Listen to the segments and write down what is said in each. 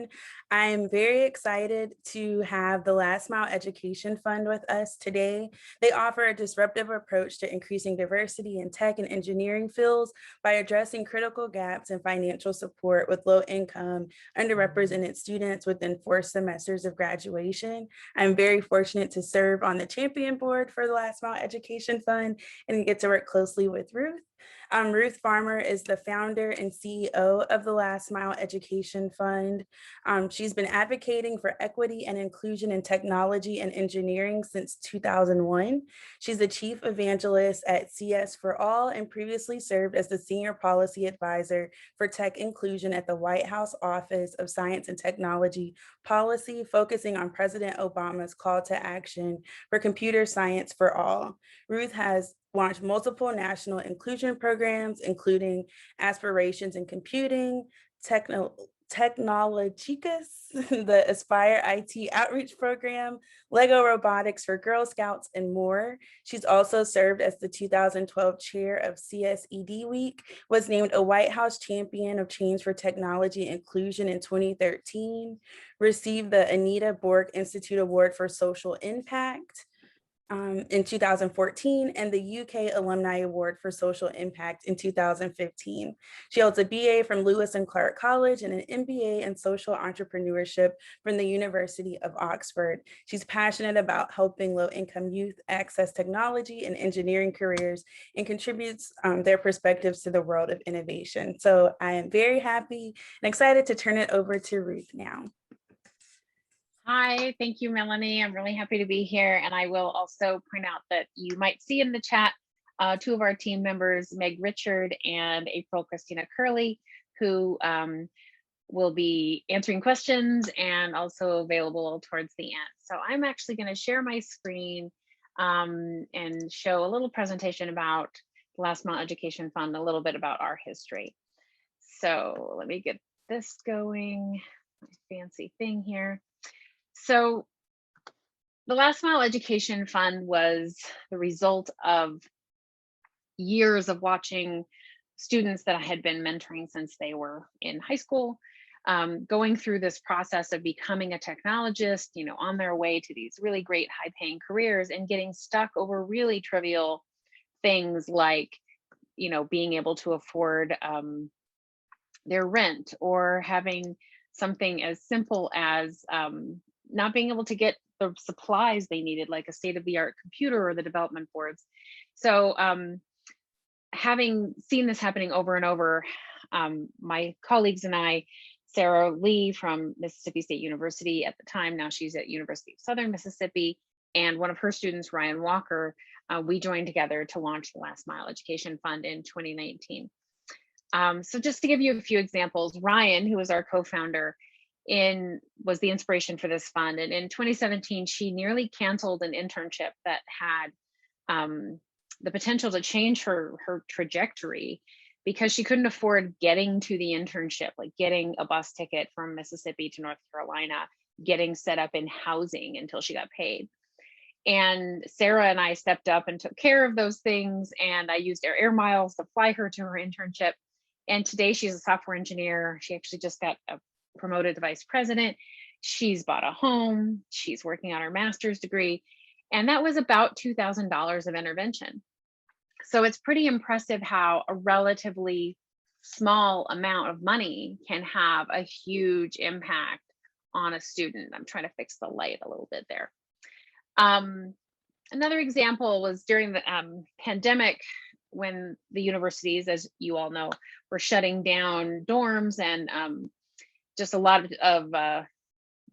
everyone. I'm very excited to have the Last Mile Education Fund with us today. They offer a disruptive approach to increasing diversity in tech and engineering fields by addressing critical gaps in financial support with low income, underrepresented students within 4 semesters of graduation. I'm very fortunate to serve on the champion board for the Last Mile Education Fund and get to work closely with Ruth. Ruth Farmer is the founder and CEO of the Last Mile Education Fund. She's been advocating for equity and inclusion in technology and engineering since 2001. She's the chief evangelist at CS for All and previously served as the senior policy advisor for tech inclusion at the White House Office of Science and Technology Policy, focusing on President Obama's call to action for computer science for all. Ruth has launched multiple national inclusion programs, including Aspirations in Computing, Technologicus, the Aspire IT Outreach Program, Lego Robotics for Girl Scouts, and more. She's also served as the 2012 chair of CSED Week, was named a White House Champion of Change for Technology Inclusion in 2013, received the Anita Borg Institute Award for Social Impact, in 2014, and the UK Alumni Award for Social Impact in 2015. She holds a BA from Lewis and Clark College and an MBA in Social Entrepreneurship from the University of Oxford. She's passionate about helping low-income youth access technology and engineering careers and contributes their perspectives to the world of innovation. So I am very happy and excited to turn it over to Ruth now. Hi, thank you, Melanie. I'm really happy to be here. And I will also point out that you might see in the chat 2 of our team members, Meg Richard and April Christina Curley, who will be answering questions and also available towards the end. So I'm actually going to share my screen and show a little presentation about the Last Mile Education Fund, a little bit about our history. So let me get this going, my fancy thing here. So the Last Mile Education Fund was the result of years of watching students that I had been mentoring since they were in high school, going through this process of becoming a technologist, on their way to these really great high-paying careers and getting stuck over really trivial things like, being able to afford their rent, or having something as simple as not being able to get the supplies they needed, like a state-of-the-art computer or the development boards. So having seen this happening over and over, my colleagues and I, Sarah Lee from Mississippi State University at the time, now she's at University of Southern Mississippi, and one of her students, Ryan Walker, we joined together to launch the Last Mile Education Fund in 2019. So just to give you a few examples, Ryan, who was our co-founder, was the inspiration for this fund. And in 2017, she nearly canceled an internship that had the potential to change her trajectory because she couldn't afford getting to the internship, like getting a bus ticket from Mississippi to North Carolina, getting set up in housing until she got paid. And Sarah and I stepped up and took care of those things. And I used air miles to fly her to her internship. And today she's a software engineer. She actually just got promoted to vice president. She's bought a home. She's working on her master's degree. And that was about $2,000 of intervention. So it's pretty impressive how a relatively small amount of money can have a huge impact on a student. I'm trying to fix the light a little bit there. Another example was during the pandemic, when the universities, as you all know, were shutting down dorms and just a lot of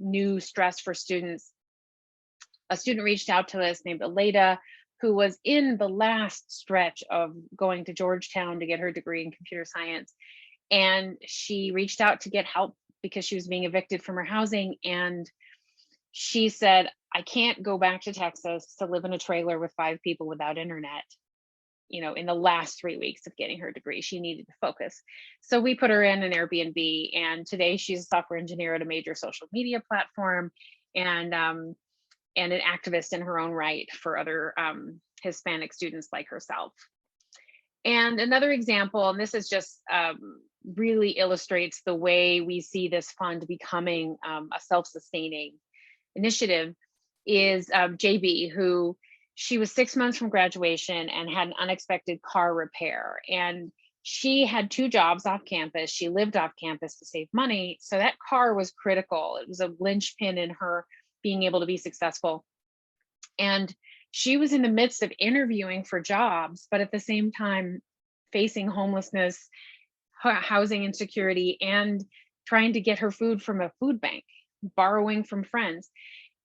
new stress for students. A student reached out to us named Aleda, who was in the last stretch of going to Georgetown to get her degree in computer science. And she reached out to get help because she was being evicted from her housing. And she said, I can't go back to Texas to live in a trailer with 5 people without internet. In the last 3 weeks of getting her degree, she needed to focus. So we put her in an Airbnb, and today she's a software engineer at a major social media platform and an activist in her own right for other Hispanic students like herself. And another example, and this is just really illustrates the way we see this fund becoming a self-sustaining initiative, is JB, who she was 6 months from graduation and had an unexpected car repair. And she had two jobs off campus. She lived off campus to save money. So that car was critical. It was a linchpin in her being able to be successful. And she was in the midst of interviewing for jobs, but at the same time facing homelessness, housing insecurity, and trying to get her food from a food bank, borrowing from friends.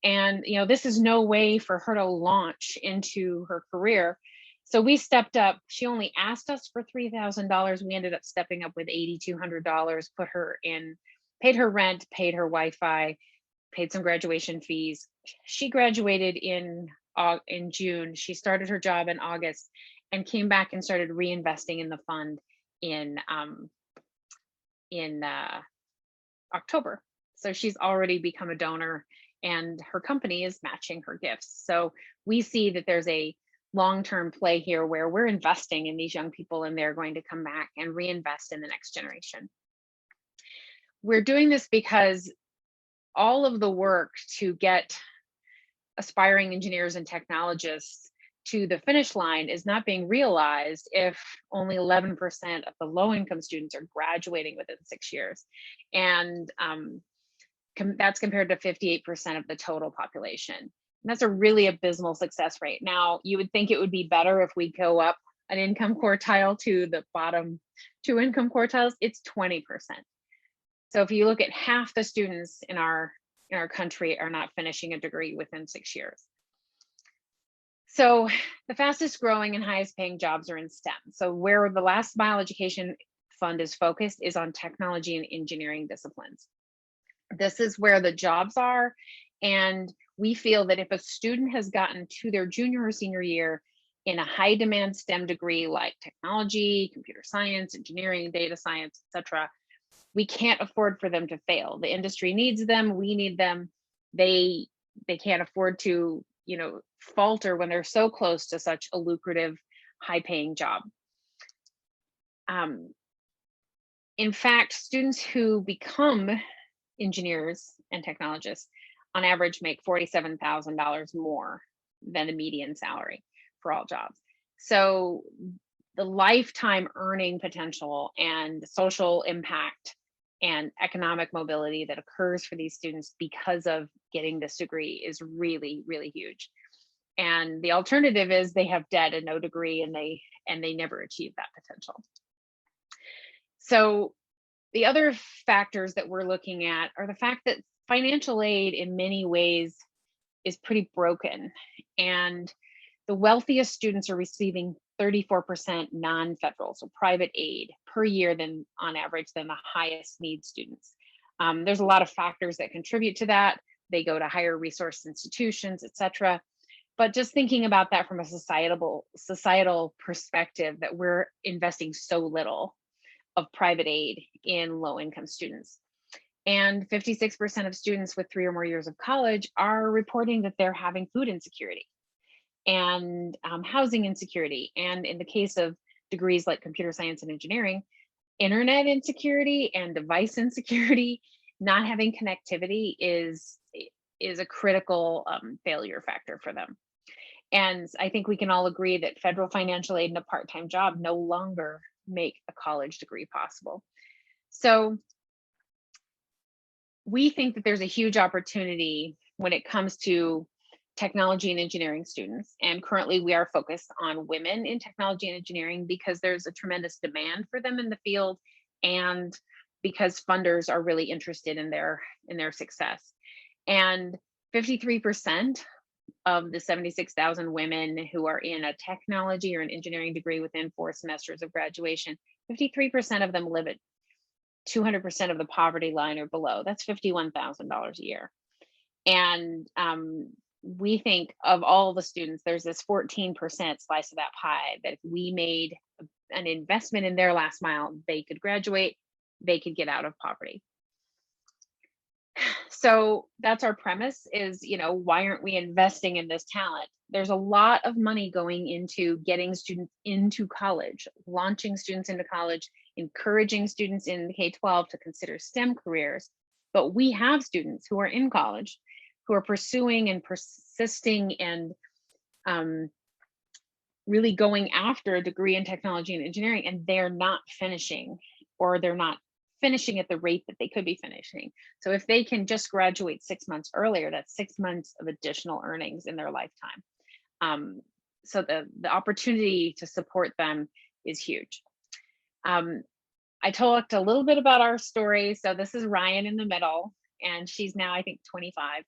And this is no way for her to launch into her career. So we stepped up. She only asked us for $3,000. We ended up stepping up with $8,200, put her in, paid her rent, paid her Wi-Fi, paid some graduation fees. She graduated in June. She started her job in August and came back and started reinvesting in the fund in October. So she's already become a donor, and her company is matching her gifts. So we see that there's a long-term play here where we're investing in these young people, and they're going to come back and reinvest in the next generation. We're doing this because all of the work to get aspiring engineers and technologists to the finish line is not being realized if only 11% of the low-income students are graduating within 6 years. And that's compared to 58% of the total population. And that's a really abysmal success rate. Now, you would think it would be better if we go up an income quartile to the bottom two income quartiles. It's 20%. So if you look at half the students in our country are not finishing a degree within 6 years. So the fastest growing and highest paying jobs are in STEM. So where the Last Mile Education Fund is focused is on technology and engineering disciplines. This is where the jobs are. And we feel that if a student has gotten to their junior or senior year in a high demand STEM degree like technology, computer science, engineering, data science, etc., we can't afford for them to fail. The industry needs them. We need them. They can't afford to, falter when they're so close to such a lucrative, high-paying job. In fact, students who become engineers and technologists on average make $47,000 more than the median salary for all jobs. So the lifetime earning potential and social impact and economic mobility that occurs for these students because of getting this degree is really, really huge. And the alternative is they have debt and no degree, and they never achieve that potential. So the other factors that we're looking at are the fact that financial aid in many ways is pretty broken, and the wealthiest students are receiving 34% non-federal, so private aid per year on average than the highest need students. There's a lot of factors that contribute to that. They go to higher resource institutions, et cetera. But just thinking about that from a societal perspective, that we're investing so little of private aid in low-income students. And 56% of students with 3 or more years of college are reporting that they're having food insecurity and housing insecurity. And in the case of degrees like computer science and engineering, internet insecurity and device insecurity. Not having connectivity is a critical failure factor for them. And I think we can all agree that federal financial aid and a part-time job no longer make a college degree possible. So we think that there's a huge opportunity when it comes to technology and engineering students. And currently we are focused on women in technology and engineering because there's a tremendous demand for them in the field, and because funders are really interested in their success. And 53% of the 76,000 women who are in a technology or an engineering degree within 4 semesters of graduation, 53% of them live at 200% of the poverty line or below. That's $51,000 a year. And we think of all the students, there's this 14% slice of that pie that if we made an investment in their last mile, they could graduate, they could get out of poverty. So that's our premise is, why aren't we investing in this talent? There's a lot of money going into getting students into college, launching students into college, encouraging students in K-12 to consider STEM careers. But we have students who are in college who are pursuing and persisting and really going after a degree in technology and engineering, and they're not finishing, or they're not finishing at the rate that they could be finishing. So if they can just graduate 6 months earlier, that's 6 months of additional earnings in their lifetime. So the opportunity to support them is huge. I talked a little bit about our story. So this is Ryan in the middle, and she's now, I think, 25,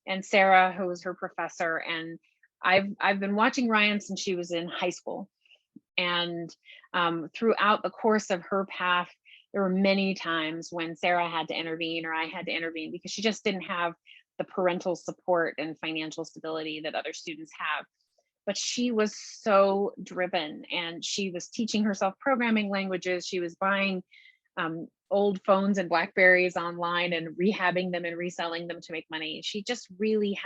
and Sarah, who was her professor. And I've been watching Ryan since she was in high school. And throughout the course of her path, there were many times when Sarah had to intervene or I had to intervene because she just didn't have the parental support and financial stability that other students have. But she was so driven, and she was teaching herself programming languages. She was buying old phones and Blackberries online and rehabbing them and reselling them to make money. She just really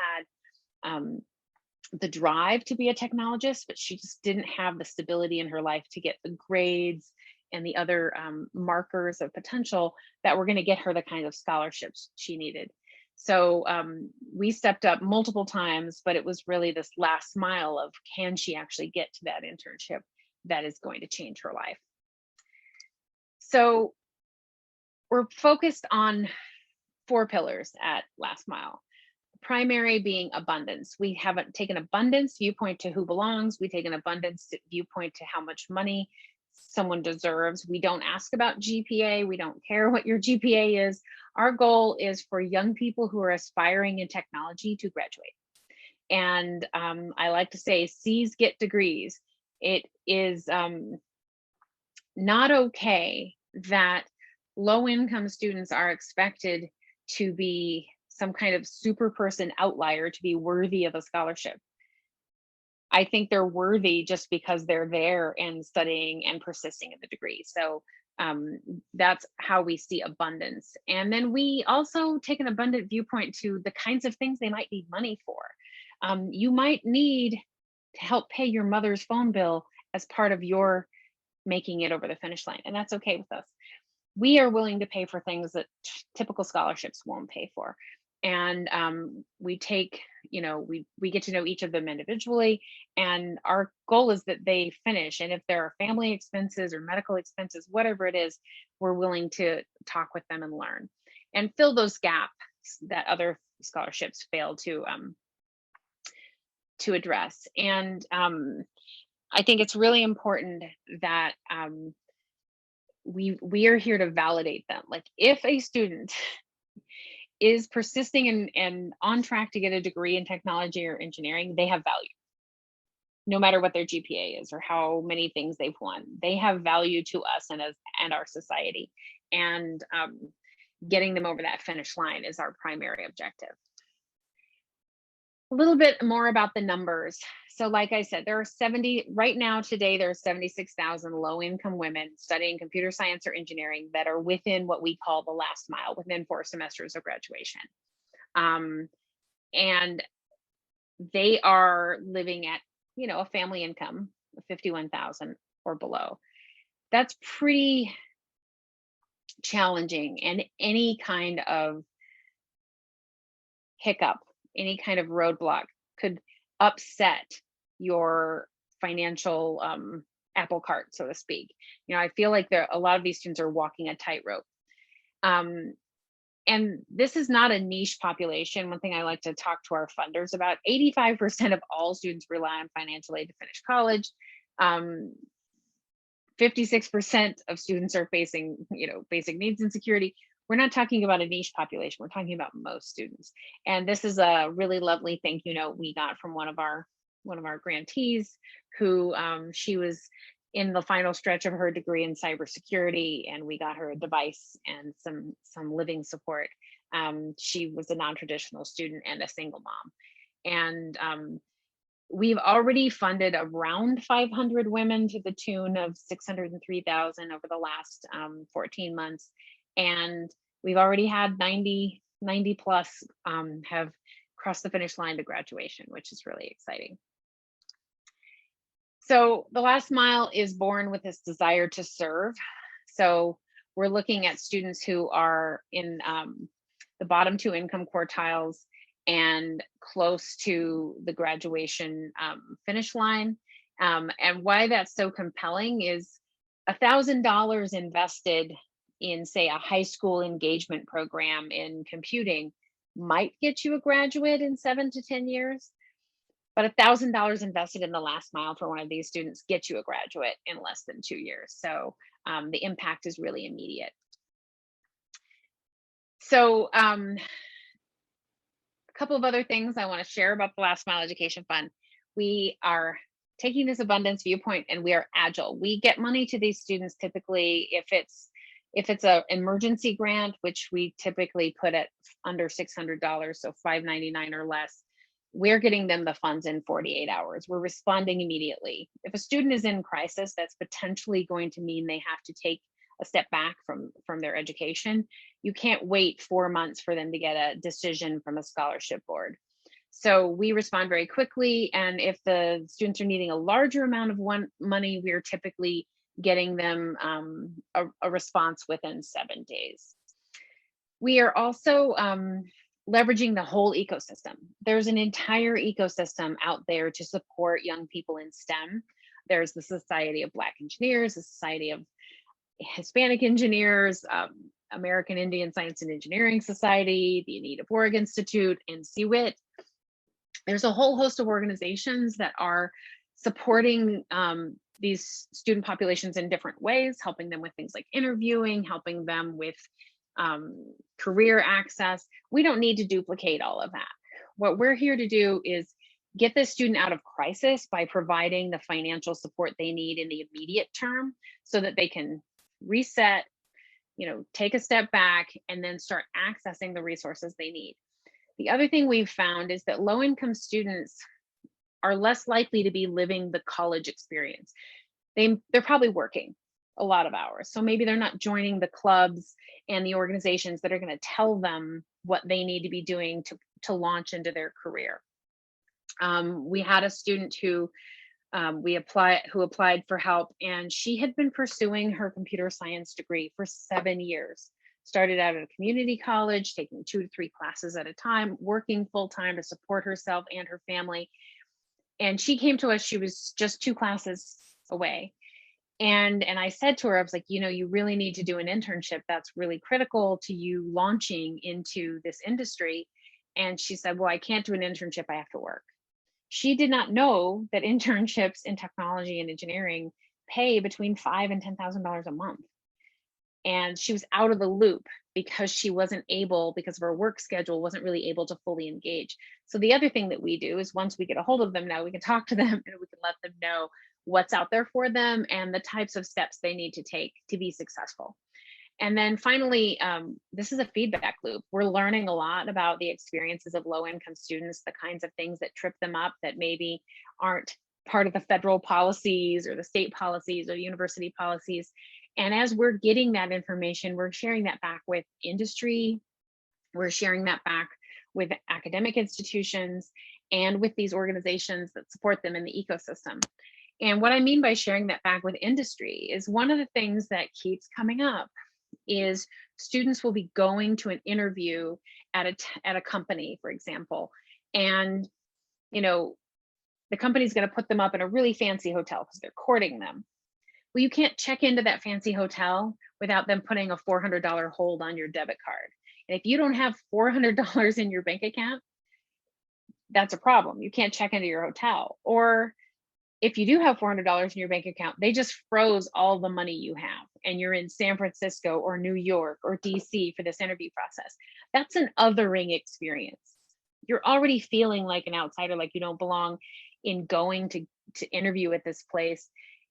had the drive to be a technologist, but she just didn't have the stability in her life to get the grades and the other markers of potential that were going to get her the kind of scholarships she needed. So we stepped up multiple times, but it was really this last mile of, can she actually get to that internship that is going to change her life? So we're focused on 4 pillars at Last Mile. Primary being abundance. We haven't taken abundance viewpoint to who belongs. We take an abundance viewpoint to how much money someone deserves. We don't ask about GPA. We don't care what your GPA is. Our goal is for young people who are aspiring in technology to graduate. And I like to say, C's get degrees. It is not okay that low-income students are expected to be some kind of super person outlier to be worthy of a scholarship. I think they're worthy just because they're there and studying and persisting in the degree. So that's how we see abundance. And then we also take an abundant viewpoint to the kinds of things they might need money for. You might need to help pay your mother's phone bill as part of your making it over the finish line, and that's okay with us. We are willing to pay for things that typical scholarships won't pay for. And we take, we get to know each of them individually, and our goal is that they finish. And if there are family expenses or medical expenses, whatever it is, we're willing to talk with them and learn and fill those gaps that other scholarships fail to address. And I think it's really important that we are here to validate them. Like, if a student is persisting and on track to get a degree in technology or engineering, they have value. No matter what their GPA is or how many things they've won, they have value to us and our society. And getting them over that finish line is our primary objective. A little bit more about the numbers. So like I said, there are right now today, there are 76,000 low-income women studying computer science or engineering that are within what we call the last mile, within 4 semesters of graduation. And they are living at, a family income of 51,000 or below. That's pretty challenging, and any kind of hiccup, any kind of roadblock could upset your financial apple cart, so to speak. I feel like a lot of these students are walking a tightrope. And this is not a niche population. One thing I like to talk to our funders about, 85% of all students rely on financial aid to finish college. 56% of students are facing, basic needs insecurity. We're not talking about a niche population. We're talking about most students. And this is a really lovely thank you note we got from one of our grantees, who she was in the final stretch of her degree in cybersecurity, and we got her a device and some living support. She was a non-traditional student and a single mom. And we've already funded around 500 women to the tune of 603,000 over the last 14 months. And we've already had 90 90 plus have crossed the finish line to graduation, which is really exciting. So the last mile is born with this desire to serve. So we're looking at students who are in the bottom two income quartiles and close to the graduation finish line. And why that's so compelling is $1,000 invested in, say, a high school engagement program in computing might get you a graduate in 7 to 10 years, but $1,000 invested in the last mile for one of these students gets you a graduate in less than 2 years. So the impact is really immediate. So a couple of other things I want to share about the Last Mile Education Fund. We are taking this abundance viewpoint, and we are agile. We get money to these students typically if it's an emergency grant, which we typically put at under $600, so $599 or less. We're getting them the funds in 48 hours. We're responding immediately. If a student is in crisis, that's potentially going to mean they have to take a step back from their education. You can't wait 4 months for them to get a decision from a scholarship board. So we respond very quickly. And if the students are needing a larger amount of money, we're typically getting them a response within 7 days. We are also leveraging the whole ecosystem. There's an entire ecosystem out there to support young people in STEM. There's the Society of Black Engineers, the Society of Hispanic Engineers, American Indian Science and Engineering Society, the Anita Borg Institute, and CWIT. There's a whole host of organizations that are supporting these student populations in different ways, helping them with things like interviewing, helping them with career access. We don't need to duplicate all of that. What we're here to do is get the student out of crisis by providing the financial support they need in the immediate term so that they can reset, take a step back, and then start accessing the resources they need. The other thing we've found is that low-income students are less likely to be living the college experience. They're probably working a lot of hours. So maybe they're not joining the clubs and the organizations that are going to tell them what they need to be doing to launch into their career. We had a student who applied for help, and she had been pursuing her computer science degree for 7 years. Started out at a community college, taking 2 to 3 classes at a time, working full time to support herself and her family. And she came to us, she was just 2 classes away. And I said to her, I was like, you really need to do an internship. That's really critical to you launching into this industry. And she said, well, I can't do an internship, I have to work. She did not know that internships in technology and engineering pay between $5,000 and $10,000 a month. And she was out of the loop because she wasn't able, because of her work schedule, wasn't really able to fully engage. So the other thing that we do is once we get a hold of them, now we can talk to them and we can let them know what's out there for them and the types of steps they need to take to be successful. And then finally, this is a feedback loop. We're learning a lot about the experiences of low-income students, the kinds of things that trip them up that maybe aren't part of the federal policies or the state policies or university policies. And as we're getting that information, we're sharing that back with industry, we're sharing that back with academic institutions and with these organizations that support them in the ecosystem. And what I mean by sharing that back with industry is one of the things that keeps coming up is students will be going to an interview at a company, for example, and the company's going to put them up in a really fancy hotel because they're courting them. Well, you can't check into that fancy hotel without them putting a $400 hold on your debit card. And if you don't have $400 in your bank account, that's a problem. You can't check into your hotel. Or if you do have $400 in your bank account, they just froze all the money you have and you're in San Francisco or New York or DC for this interview process. That's an othering experience. You're already feeling like an outsider, like you don't belong in going to interview at this place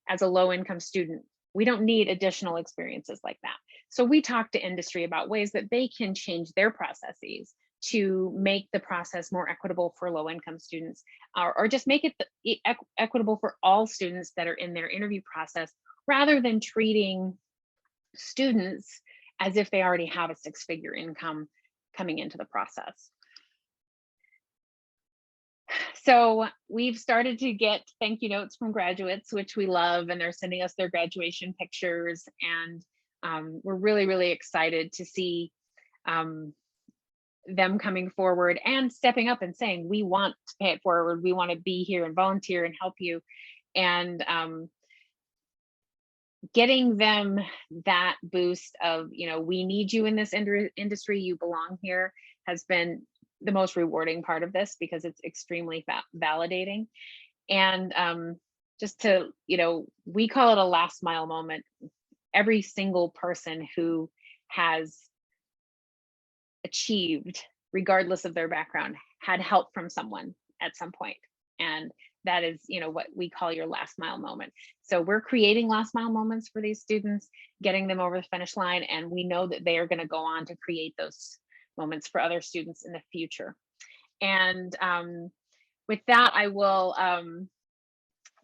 as a low-income student. We don't need additional experiences like that. So we talk to industry about ways that they can change their processes to make the process more equitable for low-income students, or just make it equitable for all students that are in their interview process, rather than treating students as if they already have a 6-figure income coming into the process. So we've started to get thank you notes from graduates, which we love, and they're sending us their graduation pictures. And we're really, really excited to see them coming forward and stepping up and saying, we want to pay it forward. We want to be here and volunteer and help you. And getting them that boost of, we need you in this industry, you belong here, has been the most rewarding part of this, because it's extremely validating. And just to, we call it a last mile moment. Every single person who has achieved, regardless of their background, had help from someone at some point. And that is, what we call your last mile moment. So we're creating last mile moments for these students, getting them over the finish line. And we know that they are going to go on to create those moments for other students in the future. And with that, I will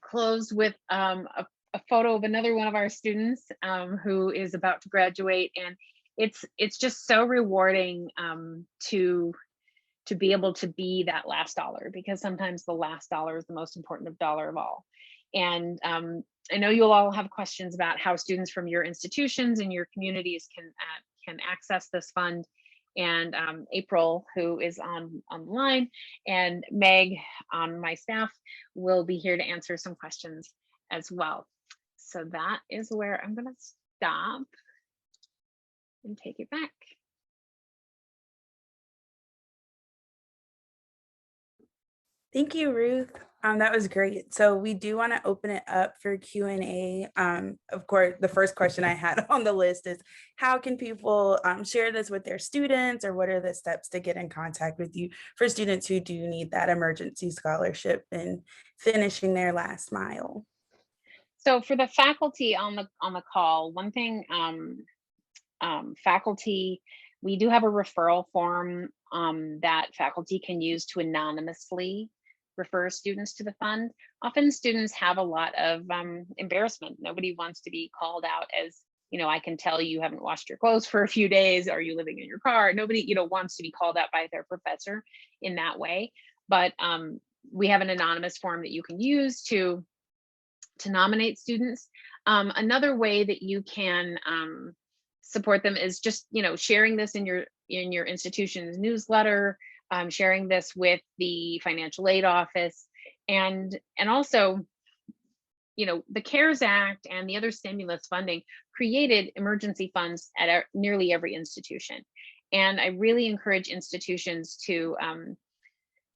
close with a photo of another one of our students who is about to graduate. And it's just so rewarding to be able to be that last dollar, because sometimes the last dollar is the most important dollar of all. And I know you'll all have questions about how students from your institutions and your communities can access this fund. And April, who is online, and Meg on my staff will be here to answer some questions as well. So that is where I'm going to stop and take it back. Thank you, Ruth. That was great. So we do want to open it up for Q&A. Of course, the first question I had on the list is, how can people share this with their students, or what are the steps to get in contact with you for students who do need that emergency scholarship and finishing their last mile? So for the faculty on the call, one thing, faculty, we do have a referral form that faculty can use to anonymously refer students to the fund. Often students have a lot of embarrassment. Nobody wants to be called out as, I can tell you haven't washed your clothes for a few days. Are you living in your car? Nobody, wants to be called out by their professor in that way. But we have an anonymous form that you can use to nominate students. Another way that you can support them is just, sharing this in your institution's newsletter, sharing this with the financial aid office, and also, the CARES Act and the other stimulus funding created emergency funds at nearly every institution. And I really encourage institutions to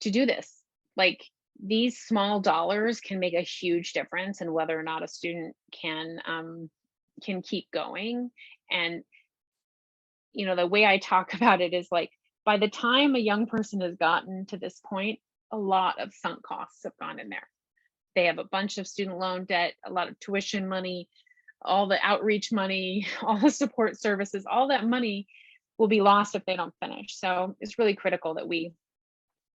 do this. Like, these small dollars can make a huge difference in whether or not a student can keep going. And the way I talk about it is, like, by the time a young person has gotten to this point, a lot of sunk costs have gone in there. They have a bunch of student loan debt, a lot of tuition money, all the outreach money, all the support services, all that money will be lost if they don't finish. So it's really critical that we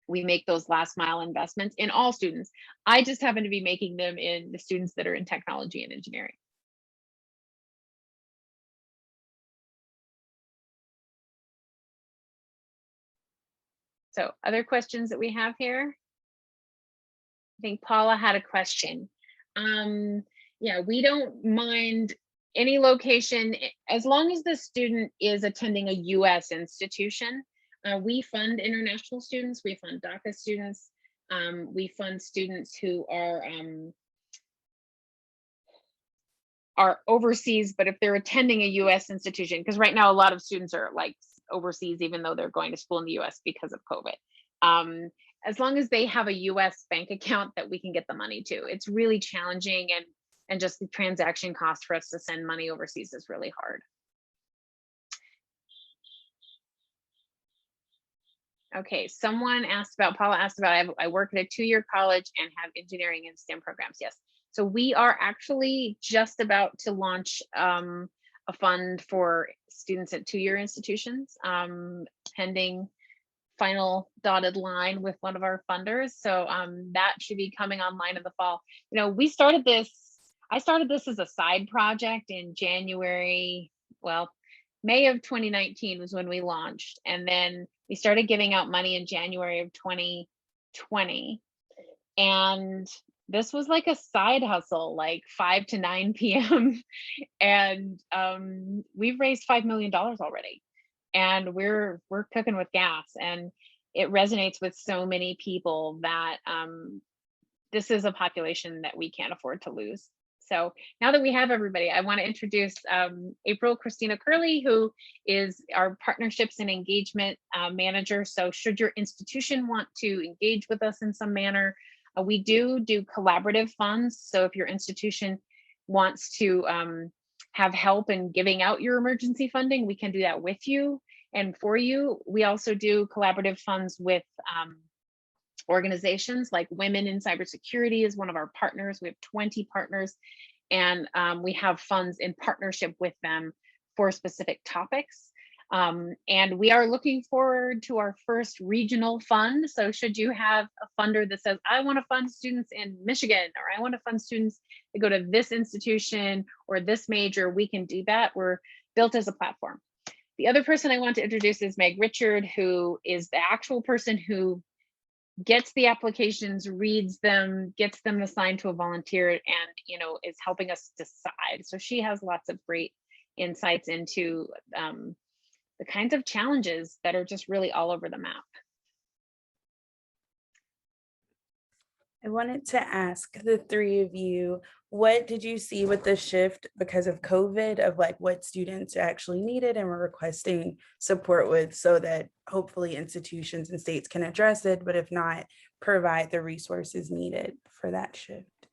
make those last mile investments in all students. I just happen to be making them in the students that are in technology and engineering. So other questions that we have here? I think Paula had a question. Yeah, we don't mind any location as long as the student is attending a US institution. We fund international students, we fund DACA students, we fund students who are overseas, but if they're attending a US institution, because right now a lot of students are like overseas even though they're going to school in the US because of COVID. As long as they have a US bank account that we can get the money to. It's really challenging, and just the transaction cost for us to send money overseas is really hard. Okay, Paula asked about, I work at a 2-year college and have engineering and STEM programs. Yes. So we are actually just about to launch a fund for students at 2-year institutions, pending final dotted line with one of our funders. So that should be coming online in the fall. I started this as a side project in January. Well, May of 2019 was when we launched. And then we started giving out money in January of 2020. And this was like a side hustle, like 5 to 9 p.m. And we've raised $5 million already. And we're cooking with gas. And it resonates with so many people that this is a population that we can't afford to lose. So now that we have everybody, I want to introduce April Christina Curley, who is our partnerships and engagement manager. So should your institution want to engage with us in some manner, we do collaborative funds. So if your institution wants to have help in giving out your emergency funding, we can do that with you and for you. We also do collaborative funds with organizations like Women in Cybersecurity is one of our partners. We have 20 partners, and we have funds in partnership with them for specific topics. And we are looking forward to our first regional fund. So should you have a funder that says, I want to fund students in Michigan, or I want to fund students that go to this institution or this major, we can do that. We're built as a platform. The other person I want to introduce is Meg Richard, who is the actual person who gets the applications, reads them, gets them assigned to a volunteer, and is helping us decide. So she has lots of great insights into the kinds of challenges that are just really all over the map. I wanted to ask the three of you, what did you see with the shift because of COVID of like what students actually needed and were requesting support with, so that hopefully institutions and states can address it, but if not, provide the resources needed for that shift?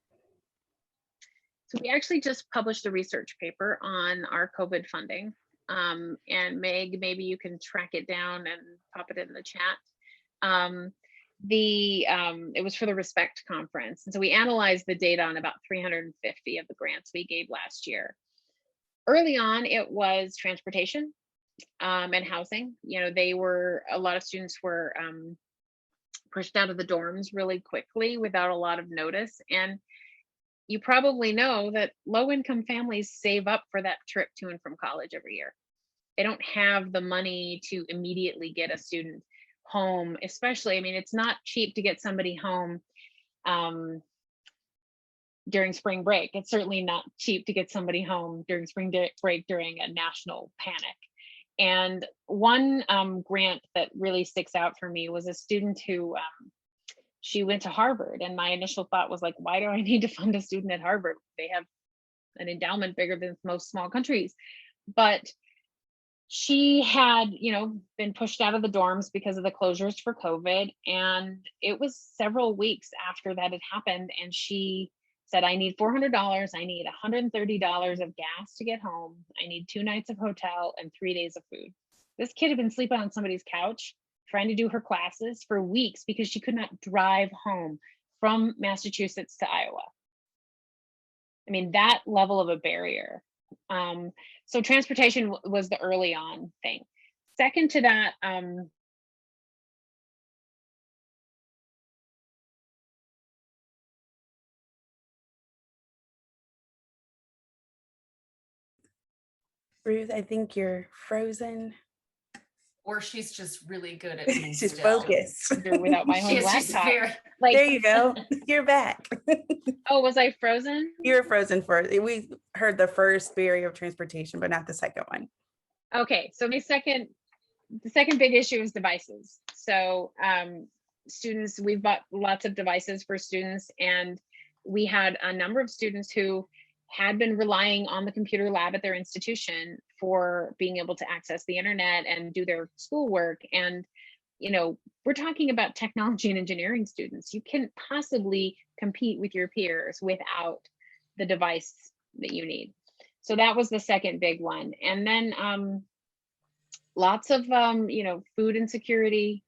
So we actually just published a research paper on our COVID funding. And Meg, maybe you can track it down and pop it in the chat. It was for the Respect conference. And so we analyzed the data on about 350 of the grants we gave last year. Early on, it was transportation and housing. A lot of students were pushed out of the dorms really quickly without a lot of notice. And you probably know that low-income families save up for that trip to and from college every year. They don't have the money to immediately get a student home, especially, it's not cheap to get somebody home during spring break. It's certainly not cheap to get somebody home during spring break during a national panic. And one grant that really sticks out for me was a student who she went to Harvard. And my initial thought was like, why do I need to fund a student at Harvard? They have an endowment bigger than most small countries. But she had, been pushed out of the dorms because of the closures for COVID. And it was several weeks after that had happened. And she said, I need $400. I need $130 of gas to get home. I need 2 nights of hotel and 3 days of food. This kid had been sleeping on somebody's couch trying to do her classes for weeks because she could not drive home from Massachusetts to Iowa. That level of a barrier. So transportation was the early on thing. Second to that, Ruth, I think you're frozen. Or she's just really good at being She's still. focused. Without my home laptop. There you go. You're back. Oh, was I frozen? You were frozen for it. We heard the first barrier of transportation, but not the second one. Okay, so the second big issue is devices. So students, we've bought lots of devices for students, and we had a number of students who had been relying on the computer lab at their institution for being able to access the internet and do their schoolwork. And, we're talking about technology and engineering students. You can't possibly compete with your peers without the device that you need. So that was the second big one. And then lots of, food insecurity,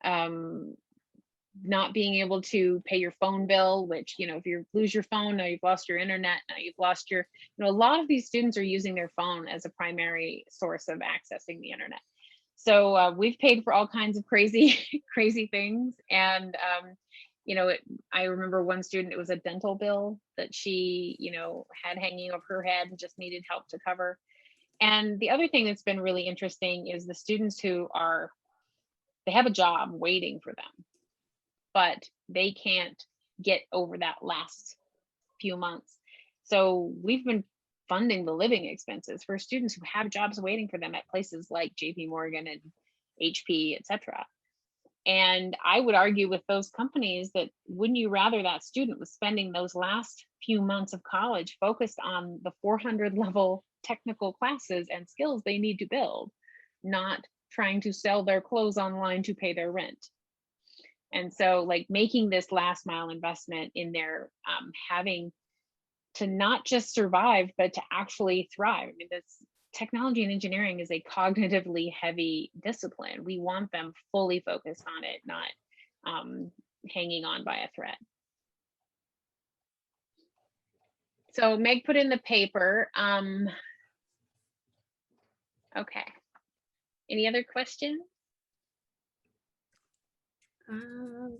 not being able to pay your phone bill, which, if you lose your phone, now you've lost your internet, now you've lost your, a lot of these students are using their phone as a primary source of accessing the internet. So we've paid for all kinds of crazy things. And, I remember one student, it was a dental bill that she, had hanging over her head and just needed help to cover. And the other thing that's been really interesting is the students they have a job waiting for them, but they can't get over that last few months. So we've been funding the living expenses for students who have jobs waiting for them at places like JP Morgan and HP, etc. And I would argue with those companies that wouldn't you rather that student was spending those last few months of college focused on the 400 level technical classes and skills they need to build, not trying to sell their clothes online to pay their rent. And so like making this last mile investment in their having to not just survive, but to actually thrive. I mean, this technology and engineering is a cognitively heavy discipline. We want them fully focused on it, not hanging on by a thread. So Meg put in the paper. Okay. Any other questions?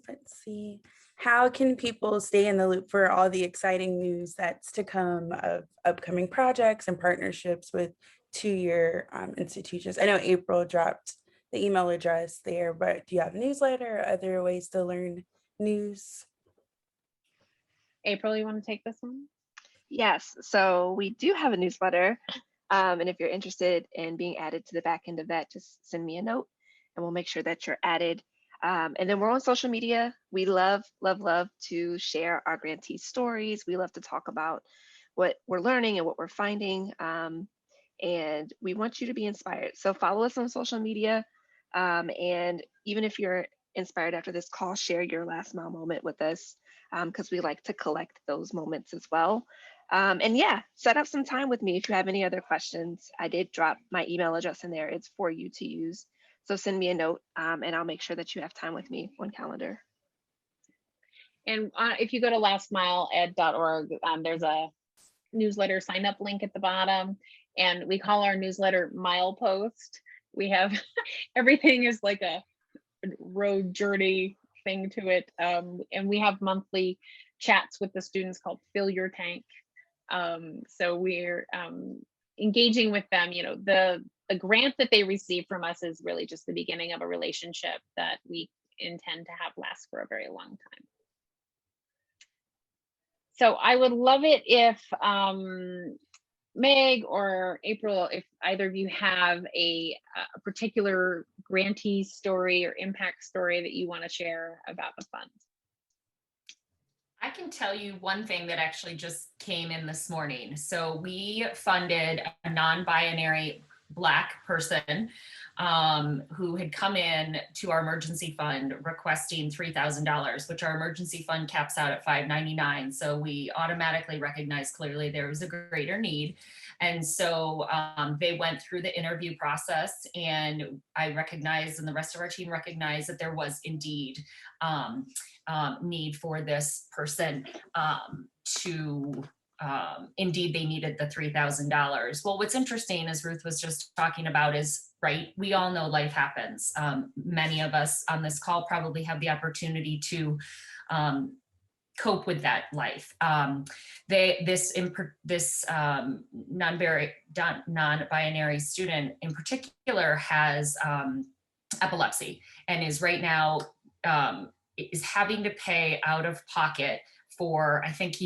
Let's see. How can people stay in the loop for all the exciting news that's to come of upcoming projects and partnerships with two-year institutions? I know April dropped the email address there, but do you have a newsletter or other ways to learn news? April, you want to take this one? Yes, so we do have a newsletter. And if you're interested in being added to the back end of that, just send me a note and we'll make sure that you're added. And then we're on social media. We love to share our grantee stories. We love to talk about what we're learning and what we're finding. And we want you to be inspired. So follow us on social media. And even if you're inspired after this call, share your last mile moment with us, because we like to collect those moments as well. And yeah, set up some time with me if you have any other questions. I did drop my email address in there. It's for you to use. So send me a note and I'll make sure that you have time with me on calendar. And if you go to lastmileed.org, there's a newsletter sign up link at the bottom. And we call our newsletter Milepost. We have everything is like a road journey thing to it. And we have monthly chats with the students called Fill Your Tank. So we're engaging with them. You know, the grant that they receive from us is really just the beginning of a relationship that we intend to have last for a very long time. So I would love it if Meg or April, if either of you have a particular grantee story or impact story that you want to share about the fund. I can tell you one thing that actually just came in this morning. So we funded a non-binary Black person who had come in to our emergency fund requesting $3,000, which our emergency fund caps out at $599. So we automatically recognized clearly there was a greater need. And so they went through the interview process, and I recognized, and the rest of our team recognized, that there was indeed need for this person to indeed they needed the $3,000. Well, what's interesting, as Ruth was just talking about, is right, we all know life happens. Many of us on this call probably have the opportunity to cope with that life. This non-binary student in particular has epilepsy and is right now is having to pay out of pocket for, I think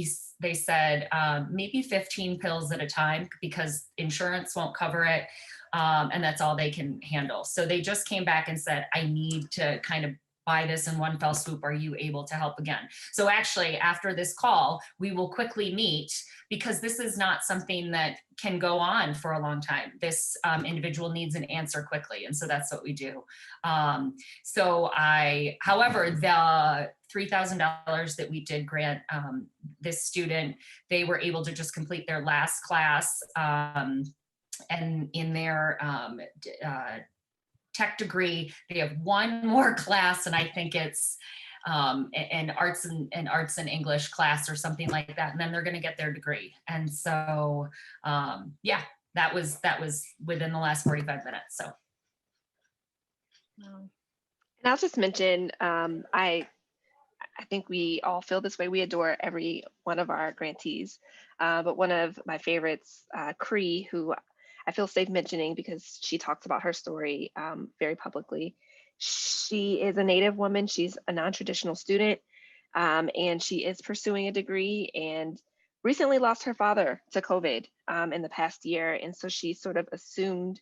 they said maybe 15 pills at a time because insurance won't cover it. And that's all they can handle. So they just came back and said, I need to kind of buy this in one fell swoop. Are you able to help again? So actually, after this call, we will quickly meet, because this is not something that can go on for a long time. This individual needs an answer quickly. And so that's what we do. However, the $3,000 that we did grant this student, they were able to just complete their last class and in their tech degree, they have one more class, and I think it's an arts and English class or something like that, and then they're going to get their degree. And so, yeah, that was within the last 45 minutes. So, and I'll just mention, I think we all feel this way. We adore every one of our grantees, but one of my favorites, Cree, who I feel safe mentioning because she talks about her story very publicly. She is a Native woman. She's a non-traditional student, and she is pursuing a degree and recently lost her father to COVID in the past year. And so she sort of assumed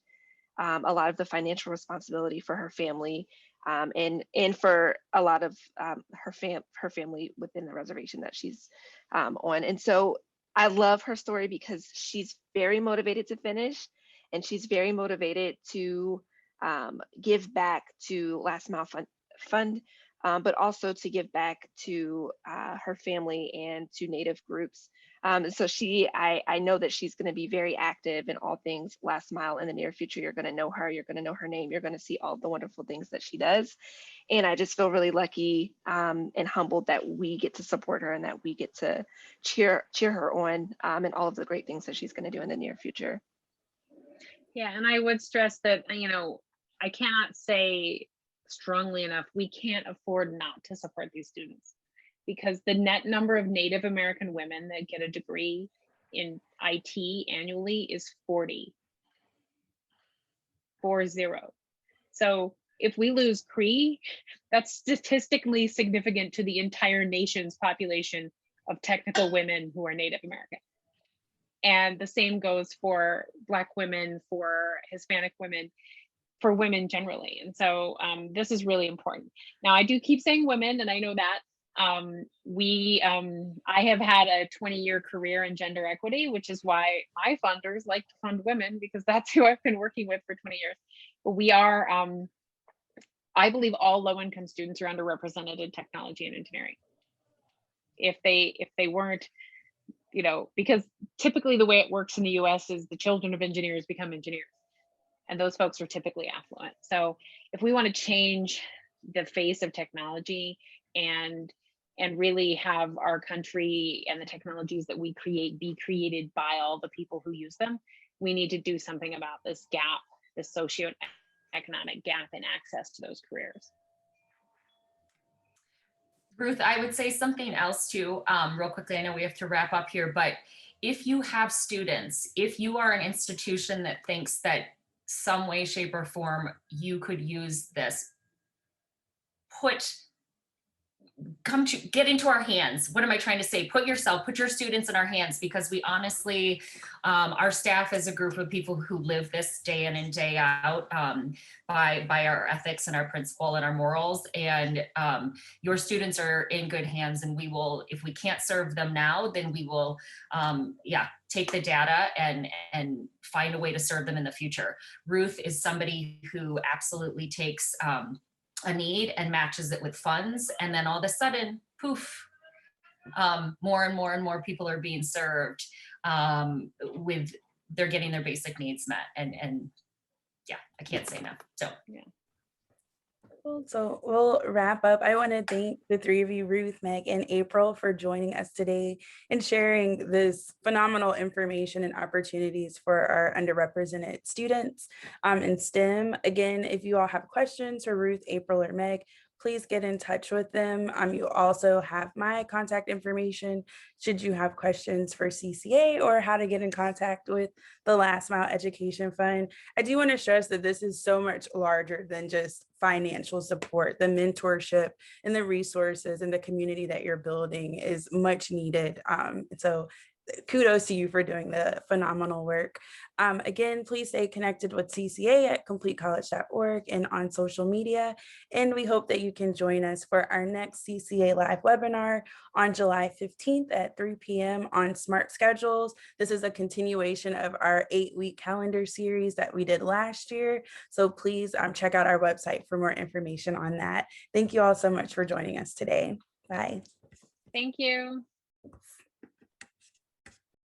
a lot of the financial responsibility for her family and for a lot of her family within the reservation that she's on. And so I love her story because she's very motivated to finish, and she's very motivated to give back to Last Mile Fund, but also to give back to her family and to Native groups. So I know that she's going to be very active in all things Last Mile in the near future. You're going to know her, you're going to know her name, you're going to see all the wonderful things that she does. And I just feel really lucky and humbled that we get to support her and that we get to cheer her on and all of the great things that she's going to do in the near future. Yeah, and I would stress that, I cannot say strongly enough, we can't afford not to support these students, because the net number of Native American women that get a degree in IT annually is 40. So if we lose Cree, that's statistically significant to the entire nation's population of technical women who are Native American. And the same goes for Black women, for Hispanic women, for women generally. And so this is really important. Now, I do keep saying women, and I know that. I have had a 20-year career in gender equity, which is why my funders like to fund women, because that's who I've been working with for 20 years. But we are, I believe all low-income students are underrepresented in technology and engineering. If they weren't, because typically the way it works in the US is the children of engineers become engineers, and those folks are typically affluent. So if we want to change the face of technology and really have our country and the technologies that we create be created by all the people who use them, we need to do something about this gap, this socioeconomic gap in access to those careers. Ruth, I would say something else too, real quickly. I know we have to wrap up here, but if you have students, if you are an institution that thinks that some way, shape, or form you could use this, get into our hands. What am I trying to say? Put your students in our hands, because we honestly, our staff is a group of people who live this day in and day out by our ethics and our principle and our morals. And your students are in good hands, and we will, if we can't serve them now, then we will, take the data and find a way to serve them in the future. Ruth is somebody who absolutely takes a need and matches it with funds, and then all of a sudden, poof, more and more and more people are being served they're getting their basic needs met, and yeah, I can't say enough. So yeah. Cool. So we'll wrap up. I want to thank the three of you, Ruth, Meg, and April, for joining us today and sharing this phenomenal information and opportunities for our underrepresented students in STEM. Again, if you all have questions for Ruth, April, or Meg, please get in touch with them. You also have my contact information should you have questions for CCA or how to get in contact with the Last Mile Education Fund. I do want to stress that this is so much larger than just financial support. The mentorship and the resources and the community that you're building is much needed. So kudos to you for doing the phenomenal work. Again, please stay connected with CCA at completecollege.org and on social media. And we hope that you can join us for our next CCA live webinar on July 15th at 3 p.m. on Smart Schedules. This is a continuation of our 8-week calendar series that we did last year. So please check out our website for more information on that. Thank you all so much for joining us today. Bye. Thank you.